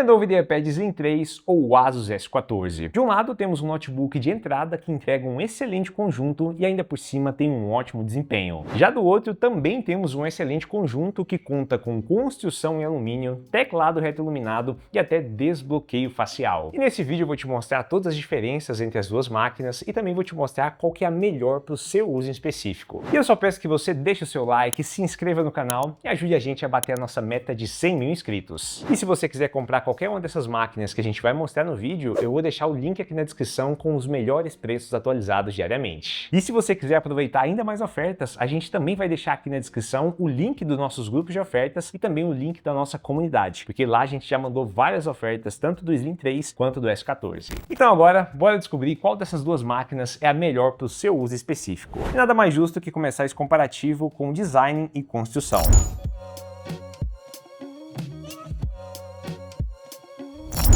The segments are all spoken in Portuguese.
Lenovo IdeaPad Slim 3 ou o Asus S14. De um lado temos um notebook de entrada que entrega um excelente conjunto e ainda por cima tem um ótimo desempenho. Já do outro também temos um excelente conjunto que conta com construção em alumínio, teclado retroiluminado e até desbloqueio facial. E nesse vídeo eu vou te mostrar todas as diferenças entre as duas máquinas e também vou te mostrar qual que é a melhor para o seu uso em específico. E eu só peço que você deixe o seu like, se inscreva no canal e ajude a gente a bater a nossa meta de 100 mil inscritos. E se você quiser comprar qualquer uma dessas máquinas que a gente vai mostrar no vídeo, eu vou deixar o link aqui na descrição com os melhores preços atualizados diariamente. E se você quiser aproveitar ainda mais ofertas, a gente também vai deixar aqui na descrição o link dos nossos grupos de ofertas e também o link da nossa comunidade, porque lá a gente já mandou várias ofertas, tanto do Slim 3 quanto do S14. Então agora, bora descobrir qual dessas duas máquinas é a melhor para o seu uso específico. E nada mais justo que começar esse comparativo com design e construção.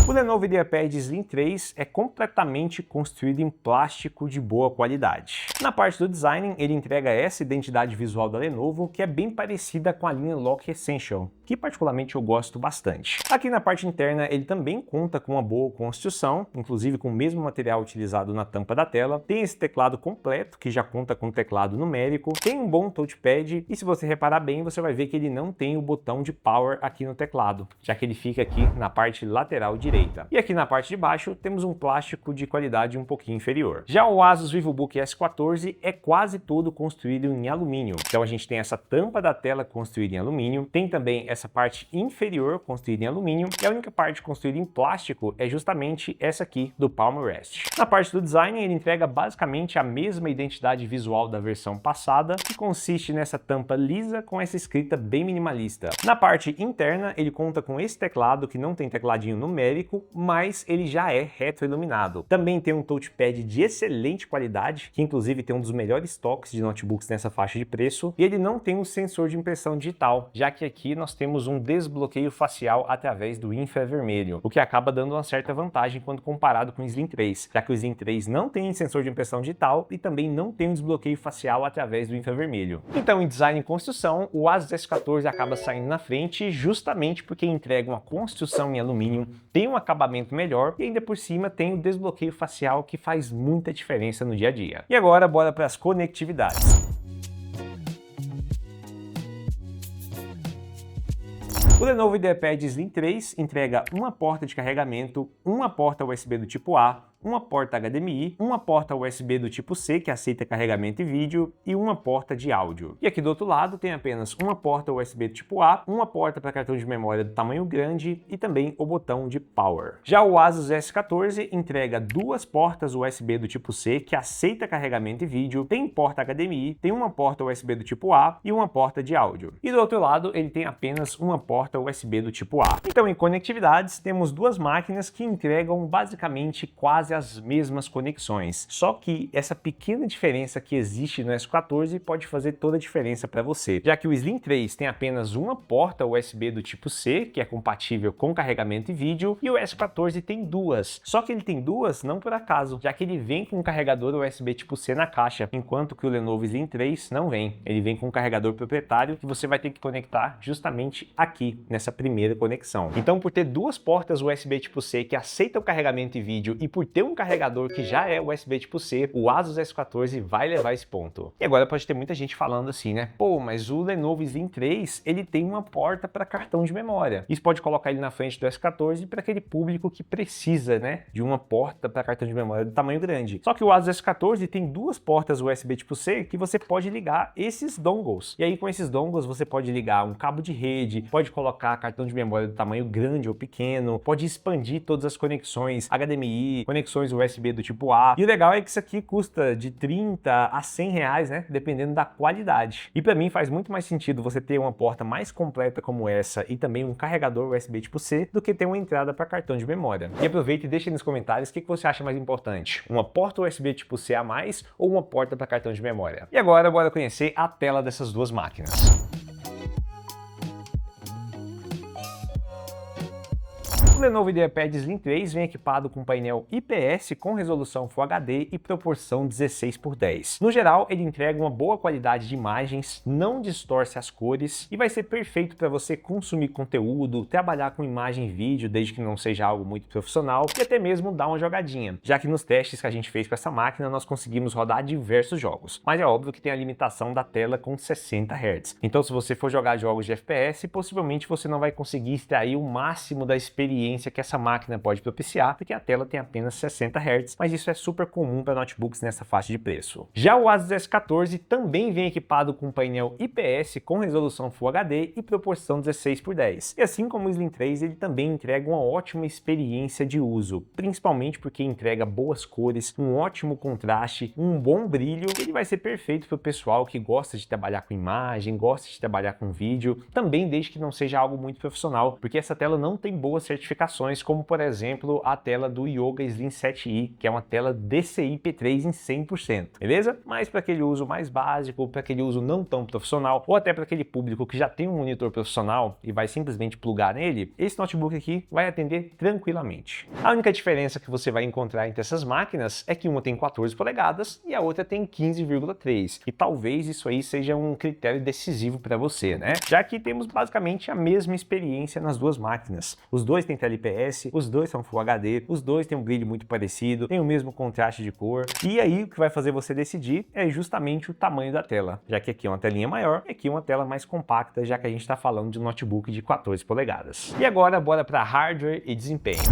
O Lenovo IdeaPad Slim 3 é completamente construído em plástico de boa qualidade. Na parte do design, ele entrega essa identidade visual da Lenovo, que é bem parecida com a linha Lock Essential, que particularmente eu gosto bastante. Aqui na parte interna, ele também conta com uma boa construção, inclusive com o mesmo material utilizado na tampa da tela. Tem esse teclado completo, que já conta com teclado numérico, tem um bom touchpad, e se você reparar bem, você vai ver que ele não tem o botão de power aqui no teclado, já que ele fica aqui na parte lateral direita. E aqui na parte de baixo temos um plástico de qualidade um pouquinho inferior. Já o Asus VivoBook S14 é quase todo construído em alumínio. Então a gente tem essa tampa da tela construída em alumínio, tem também essa parte inferior construída em alumínio, e a única parte construída em plástico é justamente essa aqui do Palm Rest. Na parte do design, ele entrega basicamente a mesma identidade visual da versão passada, que consiste nessa tampa lisa com essa escrita bem minimalista. Na parte interna, ele conta com esse teclado que não tem tecladinho numérico, mas ele já é retroiluminado. Também tem um touchpad de excelente qualidade, que inclusive tem um dos melhores toques de notebooks nessa faixa de preço, e ele não tem um sensor de impressão digital, já que aqui nós temos um desbloqueio facial através do infravermelho, o que acaba dando uma certa vantagem quando comparado com o Slim 3, já que o Slim 3 não tem sensor de impressão digital e também não tem um desbloqueio facial através do infravermelho. Então, em design e construção, o Asus S14 acaba saindo na frente justamente porque entrega uma construção em alumínio, tem um acabamento melhor e ainda por cima tem o desbloqueio facial, que faz muita diferença no dia a dia. E agora bora para as conectividades. O Lenovo IdeaPad Slim 3 entrega uma porta de carregamento, uma porta USB do tipo A, uma porta HDMI, uma porta USB do tipo C, que aceita carregamento e vídeo, e uma porta de áudio. E aqui do outro lado tem apenas uma porta USB do tipo A, uma porta para cartão de memória do tamanho grande e também o botão de power. Já o Asus S14 entrega duas portas USB do tipo C, que aceita carregamento e vídeo, tem porta HDMI, tem uma porta USB do tipo A e uma porta de áudio. E do outro lado ele tem apenas uma porta USB do tipo A. Então, em conectividades, temos duas máquinas que entregam basicamente quase as mesmas conexões, só que essa pequena diferença que existe no S14 pode fazer toda a diferença para você, já que o Slim 3 tem apenas uma porta USB do tipo C, que é compatível com carregamento e vídeo, e o S14 tem duas, só que ele tem duas não por acaso, já que ele vem com um carregador USB tipo C na caixa, enquanto que o Lenovo Slim 3 não vem, ele vem com um carregador proprietário que você vai ter que conectar justamente aqui, nessa primeira conexão. Então, por ter duas portas USB tipo C que aceitam carregamento e vídeo e por ter um carregador que já é USB tipo C, o Asus S14 vai levar esse ponto. E agora pode ter muita gente falando assim, né? Pô, mas o Lenovo Slim 3, ele tem uma porta para cartão de memória. Isso pode colocar ele na frente do S14 para aquele público que precisa, né, de uma porta para cartão de memória do tamanho grande. Só que o Asus S14 tem duas portas USB tipo C que você pode ligar esses dongles. E aí com esses dongles você pode ligar um cabo de rede, pode colocar cartão de memória do tamanho grande ou pequeno, pode expandir todas as conexões HDMI, conexões USB do tipo A. E o legal é que isso aqui custa de 30 a 100 reais, né? Dependendo da qualidade. E para mim faz muito mais sentido você ter uma porta mais completa como essa e também um carregador USB tipo C do que ter uma entrada para cartão de memória. E aproveita e deixa aí nos comentários o que você acha mais importante. Uma porta USB tipo C a mais ou uma porta para cartão de memória. E agora bora conhecer a tela dessas duas máquinas. O Lenovo IdeaPad Slim 3 vem equipado com painel IPS com resolução Full HD e proporção 16:10. No geral, ele entrega uma boa qualidade de imagens, não distorce as cores e vai ser perfeito para você consumir conteúdo, trabalhar com imagem e vídeo, desde que não seja algo muito profissional, e até mesmo dar uma jogadinha, já que nos testes que a gente fez com essa máquina nós conseguimos rodar diversos jogos. Mas é óbvio que tem a limitação da tela com 60 Hz. Então, se você for jogar jogos de FPS, possivelmente você não vai conseguir extrair o máximo da experiência que essa máquina pode propiciar, porque a tela tem apenas 60 Hz, mas isso é super comum para notebooks nessa faixa de preço. Já o Asus S14 também vem equipado com painel IPS com resolução Full HD e proporção 16:10. E assim como o Slim 3, ele também entrega uma ótima experiência de uso, principalmente porque entrega boas cores, um ótimo contraste, um bom brilho. Ele vai ser perfeito para o pessoal que gosta de trabalhar com imagem, gosta de trabalhar com vídeo, também desde que não seja algo muito profissional, porque essa tela não tem boas certificações, como por exemplo a tela do Yoga Slim 7i, que é uma tela DCI P3 em 100%, beleza? Mas para aquele uso mais básico, para aquele uso não tão profissional, ou até para aquele público que já tem um monitor profissional e vai simplesmente plugar nele, esse notebook aqui vai atender tranquilamente. A única diferença que você vai encontrar entre essas máquinas é que uma tem 14 polegadas e a outra tem 15,3, e talvez isso aí seja um critério decisivo para você, né? Já que temos basicamente a mesma experiência nas duas máquinas. Os dois têm tela IPS, os dois são Full HD, os dois têm um brilho muito parecido, têm o mesmo contraste de cor, e aí o que vai fazer você decidir é justamente o tamanho da tela, já que aqui é uma telinha maior e aqui é uma tela mais compacta, já que a gente está falando de um notebook de 14 polegadas. E agora bora para hardware e desempenho.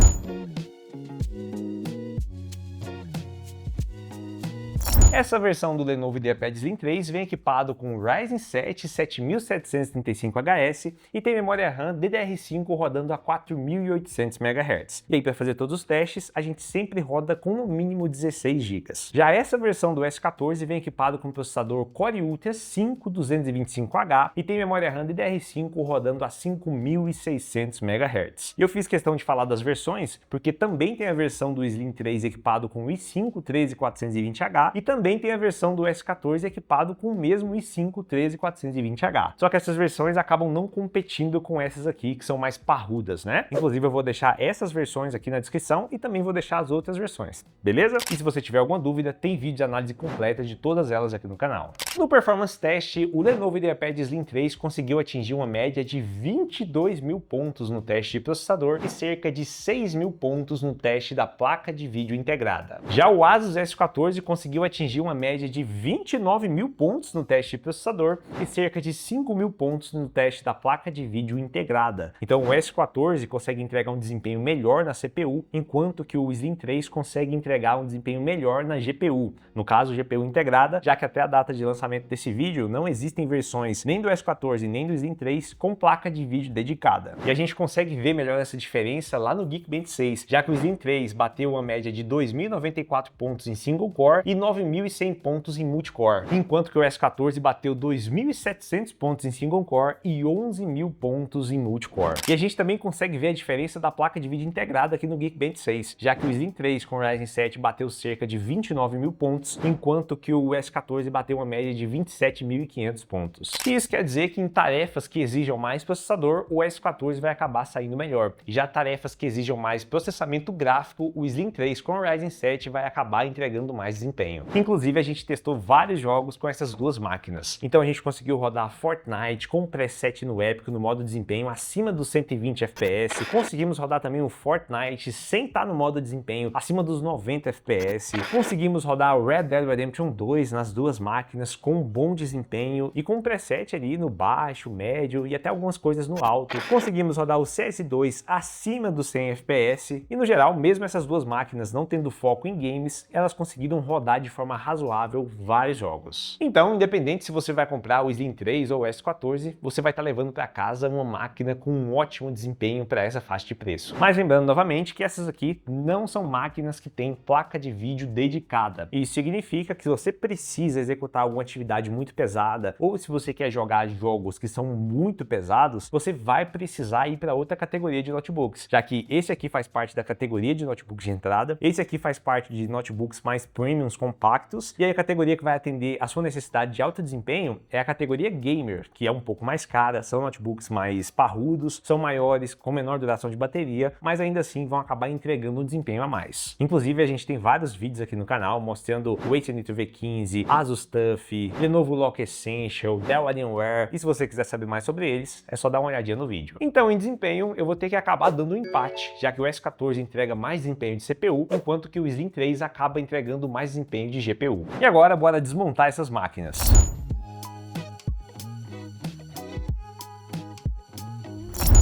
Essa versão do Lenovo IdeaPad Slim 3 vem equipado com Ryzen 7 7735HS e tem memória RAM DDR5 rodando a 4.800 MHz. E aí, para fazer todos os testes, a gente sempre roda com no mínimo 16 GB. Já essa versão do S14 vem equipado com processador Core Ultra 5225H e tem memória RAM DDR5 rodando a 5.600 MHz. E eu fiz questão de falar das versões porque também tem a versão do Slim 3 equipado com i5 13420H e também tem a versão do S14 equipado com o mesmo i5 13420H. Só que essas versões acabam não competindo com essas aqui, que são mais parrudas, né? Inclusive eu vou deixar essas versões aqui na descrição e também vou deixar as outras versões, beleza? E se você tiver alguma dúvida, tem vídeo de análise completa de todas elas aqui no canal. No Performance Test, o Lenovo IdeaPad Slim 3 conseguiu atingir uma média de 22.000 pontos no teste de processador e cerca de 6.000 pontos no teste da placa de vídeo integrada. Já o Asus S14 conseguiu atingir uma média de 29.000 pontos no teste de processador e cerca de 5.000 pontos no teste da placa de vídeo integrada. Então o S14 consegue entregar um desempenho melhor na CPU, enquanto que o Slim 3 consegue entregar um desempenho melhor na GPU, no caso GPU integrada, já que até a data de lançamento desse vídeo não existem versões nem do S14 nem do Slim 3 com placa de vídeo dedicada. E a gente consegue ver melhor essa diferença lá no Geekbench 6, já que o Slim 3 bateu uma média de 2.094 pontos em single core e 9.100 pontos em multicore, enquanto que o S14 bateu 2.700 pontos em single core e 11.000 pontos em multicore. E a gente também consegue ver a diferença da placa de vídeo integrada aqui no Geekbench 6, já que o Slim 3 com o Ryzen 7 bateu cerca de 29.000 pontos, enquanto que o S14 bateu uma média de 27.500 pontos. E isso quer dizer que em tarefas que exijam mais processador, o S14 vai acabar saindo melhor. E já tarefas que exijam mais processamento gráfico, o Slim 3 com o Ryzen 7 vai acabar entregando mais desempenho. Inclusive, a gente testou vários jogos com essas duas máquinas. Então a gente conseguiu rodar Fortnite com preset no Epic no modo desempenho acima dos 120 FPS. Conseguimos rodar também o Fortnite sem estar no modo desempenho acima dos 90 FPS. Conseguimos rodar o Red Dead Redemption 2 nas duas máquinas com bom desempenho e com preset ali no baixo, médio e até algumas coisas no alto. Conseguimos rodar o CS2 acima dos 100 FPS e no geral, mesmo essas duas máquinas não tendo foco em games, elas conseguiram rodar de forma razoável vários jogos. Então, independente se você vai comprar o Slim 3 ou o S14, você vai estar levando para casa uma máquina com um ótimo desempenho para essa faixa de preço. Mas lembrando novamente que essas aqui não são máquinas que têm placa de vídeo dedicada. Isso significa que se você precisa executar alguma atividade muito pesada ou se você quer jogar jogos que são muito pesados, você vai precisar ir para outra categoria de notebooks, já que esse aqui faz parte da categoria de notebooks de entrada, esse aqui faz parte de notebooks mais premiums compactos compactos, e aí a categoria que vai atender a sua necessidade de alto desempenho é a categoria Gamer, que é um pouco mais cara, são notebooks mais parrudos, são maiores, com menor duração de bateria, mas ainda assim vão acabar entregando um desempenho a mais. Inclusive a gente tem vários vídeos aqui no canal mostrando o Wave Nitro V15, Asus TUF, Lenovo Lock Essential, Dell Alienware, e se você quiser saber mais sobre eles, é só dar uma olhadinha no vídeo. Então em desempenho eu vou ter que acabar dando um empate, já que o S14 entrega mais desempenho de CPU, enquanto que o Slim 3 acaba entregando mais desempenho de GPU. E agora bora desmontar essas máquinas.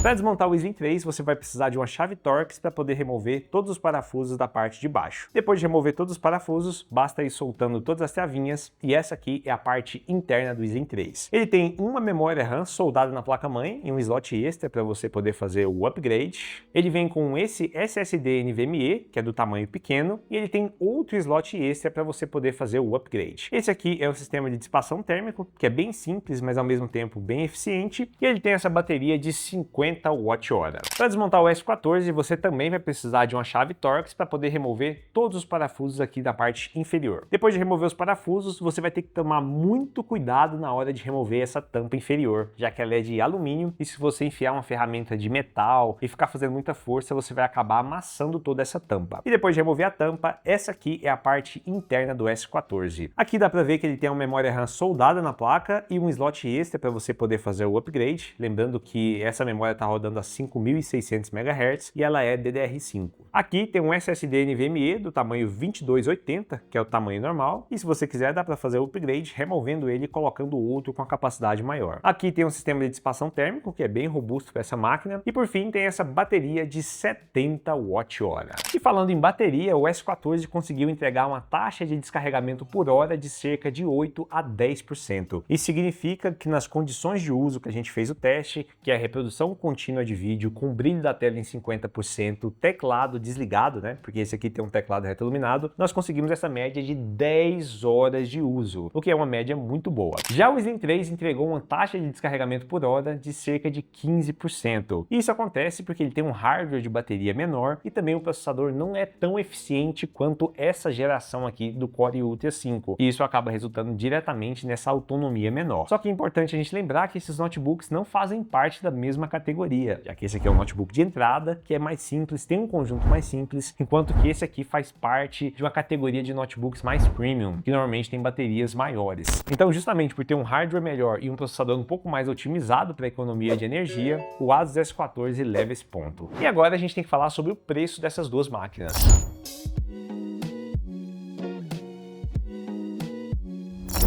Para desmontar o Slim 3, você vai precisar de uma chave Torx para poder remover todos os parafusos da parte de baixo. Depois de remover todos os parafusos, basta ir soltando todas as travinhas, e essa aqui é a parte interna do Slim 3. Ele tem uma memória RAM soldada na placa-mãe e um slot extra para você poder fazer o upgrade. Ele vem com esse SSD NVMe, que é do tamanho pequeno, e ele tem outro slot extra para você poder fazer o upgrade. Esse aqui é o sistema de dissipação térmico, que é bem simples, mas ao mesmo tempo bem eficiente, e ele tem essa bateria de 50 Wh. Para desmontar o S14, você também vai precisar de uma chave Torx para poder remover todos os parafusos aqui da parte inferior. Depois de remover os parafusos, você vai ter que tomar muito cuidado na hora de remover essa tampa inferior, já que ela é de alumínio, e se você enfiar uma ferramenta de metal e ficar fazendo muita força, você vai acabar amassando toda essa tampa. E depois de remover a tampa, essa aqui é a parte interna do S14. Aqui dá para ver que ele tem uma memória RAM soldada na placa e um slot extra para você poder fazer o upgrade, lembrando que essa memória está rodando a 5.600 MHz e ela é DDR5. Aqui tem um SSD NVMe do tamanho 2280, que é o tamanho normal, e se você quiser dá para fazer o upgrade removendo ele e colocando outro com a capacidade maior. Aqui tem um sistema de dissipação térmico que é bem robusto para essa máquina, e por fim tem essa bateria de 70 Wh. E falando em bateria, o S14 conseguiu entregar uma taxa de descarregamento por hora de cerca de 8 a 10%. Isso significa que nas condições de uso que a gente fez o teste, que é a reprodução contínua de vídeo com o brilho da tela em 50%, teclado desligado, né? Porque esse aqui tem um teclado retroiluminado, nós conseguimos essa média de 10 horas de uso, o que é uma média muito boa. Já o Slim 3 entregou uma taxa de descarregamento por hora de cerca de 15%. Isso acontece porque ele tem um hardware de bateria menor e também o processador não é tão eficiente quanto essa geração aqui do Core Ultra 5. E isso acaba resultando diretamente nessa autonomia menor. Só que é importante a gente lembrar que esses notebooks não fazem parte da mesma categoria, já que esse aqui é um notebook de entrada, que é mais simples, tem um conjunto mais simples, enquanto que esse aqui faz parte de uma categoria de notebooks mais premium, que normalmente tem baterias maiores. Então, justamente por ter um hardware melhor e um processador um pouco mais otimizado para a economia de energia, o Asus S14 leva esse ponto. E agora a gente tem que falar sobre o preço dessas duas máquinas.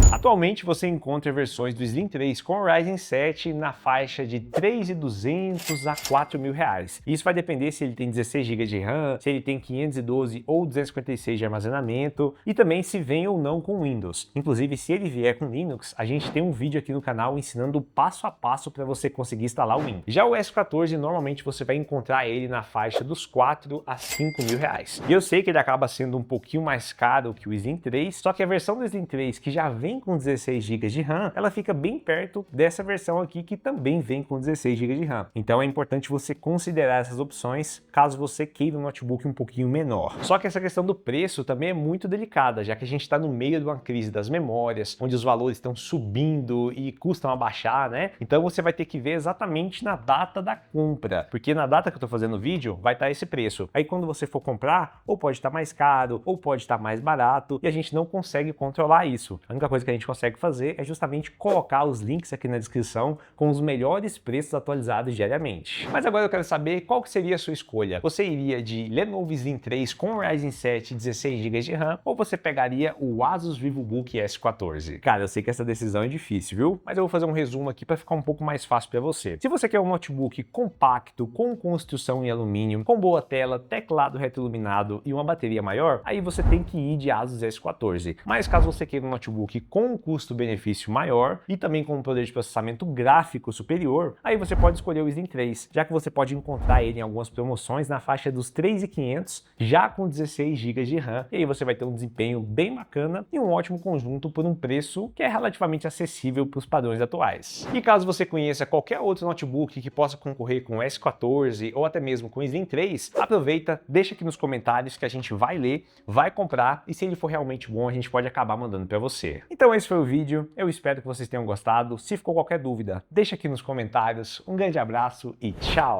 Atualmente você encontra versões do Slim 3 com Ryzen 7 na faixa de R$ 3.200 a R$ 4.000. Isso vai depender se ele tem 16 GB de RAM, se ele tem 512 ou 256 de armazenamento e também se vem ou não com Windows. Inclusive, se ele vier com Linux, a gente tem um vídeo aqui no canal ensinando passo a passo para você conseguir instalar o Windows. Já o S14, normalmente você vai encontrar ele na faixa dos R$ 4.000 a R$ 5.000. E eu sei que ele acaba sendo um pouquinho mais caro que o Slim 3, só que a versão do Slim 3 que já vem com 16 GB de RAM, ela fica bem perto dessa versão aqui que também vem com 16 GB de RAM. Então é importante você considerar essas opções caso você queira um notebook um pouquinho menor. Só que essa questão do preço também é muito delicada, já que a gente está no meio de uma crise das memórias, onde os valores estão subindo e custam a baixar, né? Então você vai ter que ver exatamente na data da compra, porque na data que eu estou fazendo o vídeo vai estar esse preço. Aí quando você for comprar, ou pode estar mais caro, ou pode estar mais barato, e a gente não consegue controlar isso. A única coisa que a gente consegue fazer é justamente colocar os links aqui na descrição com os melhores preços atualizados diariamente. Mas agora eu quero saber qual que seria a sua escolha. Você iria de Lenovo Slim 3 com Ryzen 7 e 16 GB de RAM ou você pegaria o Asus VivoBook S14? Cara, eu sei que essa decisão é difícil, viu? Mas eu vou fazer um resumo aqui para ficar um pouco mais fácil para você. Se você quer um notebook compacto, com construção em alumínio, com boa tela, teclado retroiluminado e uma bateria maior, aí você tem que ir de Asus S14. Mas caso você queira um notebook com um custo-benefício maior e também com um poder de processamento gráfico superior, aí você pode escolher o Slim 3, já que você pode encontrar ele em algumas promoções na faixa dos 3.500, já com 16 GB de RAM, e aí você vai ter um desempenho bem bacana e um ótimo conjunto por um preço que é relativamente acessível para os padrões atuais. E caso você conheça qualquer outro notebook que possa concorrer com o S14 ou até mesmo com o Slim 3, aproveita, deixa aqui nos comentários que a gente vai ler, vai comprar e se ele for realmente bom a gente pode acabar mandando para você. Então esse foi o vídeo, eu espero que vocês tenham gostado. Se ficou qualquer dúvida, deixa aqui nos comentários. Um grande abraço e tchau!